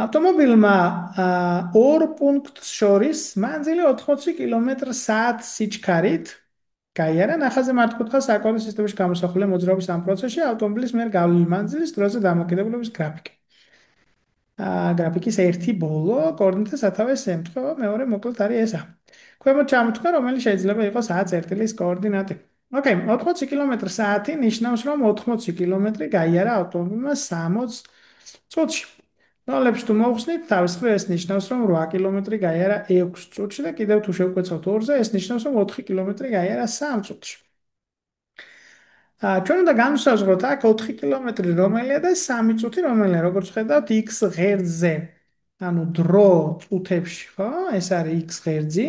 ავტომობილმა ორ პუნქტს შორის მანძილი 80 კმ/სთ სიჩქარით გაიარა ნახაზი მართკუთხა საკონდო სისტემაში გამოსახული მოძრაობის ამ პროცესში ავტომობილის მიერ გავლილი მანძილის დროზე დამოკიდებულების გრაფიკი. გრაფიკის ერთი ბოლო კოორდინატა სათავეს ემთხვევა, მეორე მოკლედ არის ესა. ქვემოთ ჩამოთქვა, რომელიც შეიძლება იყოს A წერტილის კოორდინატი. ოკეი, 80 კმ/სთ ნიშნავს, რომ 80 კმ გაიარა ავტომობილმა 60 წუთში. ნოლებს თუ მოვხსნით, თავის მხრივ ეს ნიშნავს, რომ 8 კმ გაიარა 6 წუთში და კიდევ თუ შევკვეცავთ 2-ზე, ეს ნიშნავს, რომ 4 კმ გაიარა 3 წუთში. ჩვენ უნდა განვსაზღვროთ აქ 4 კმ რომელია და 3 წუთი რომელია, როგორც ხედავთ x ღერძზე. ანუ დრო წუთებში, ხო? ეს არის x ღერძი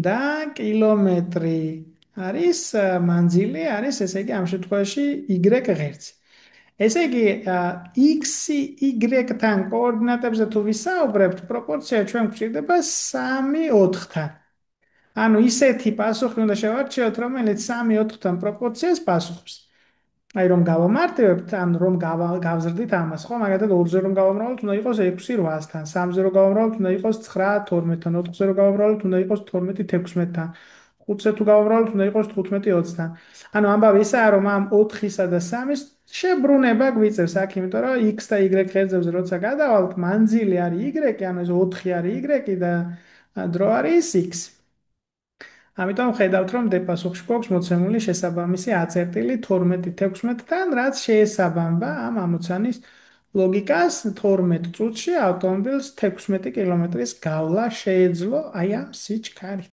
და კილომეტრი არის მანძილი, არის ესე იგი ამ შემთხვევაში y ღერძი. ესე იგი x-ი y-თან კოორდინატებზე თუ ვისაუბრებთ, პროპორცია ჩვენ გვჭირდება 3:4-თან. ანუ ისეთი პასუხი უნდა შევარჩიოთ, რომელიც 3:4-თან პროპორციას პასუხობს. აი რომ გავამარტივებთ, ან რომ გავზრდით ამას, ხო? მაგალითად 2-ზე რომ გავამრავლოთ, უნდა იყოს 6:8-თან, 3-ზე რომ გავამრავლოთ, უნდა იყოს 9:12-თან, 4-ზე რომ გავამრავლოთ, უნდა იყოს 12:16-თან, 5-ზე თუ გავამრავლოთ, უნდა იყოს 15:20-თან. ანუ ამბავი ისაა, რომ ამ 4-ისა და 3-ის შებრუნება გვიწევს აქ, იმიტომ რომ x და y ღერძებზე როცა გადავალთ, მანძილი არის y, ანუ ეს 4 არის y და დრო არის x. ამიტომ ხედავთ, რომ დეპასუხში გვაქვს მოცემული შესაბამისი აწერტილი 12:16-თან, რაც შეესაბამება ამ ამოცანის ლოგიკას 12 წუთში ავტომობილს 16 კმ-ის გავლა შეეძლო აი ამ სიჩქარით.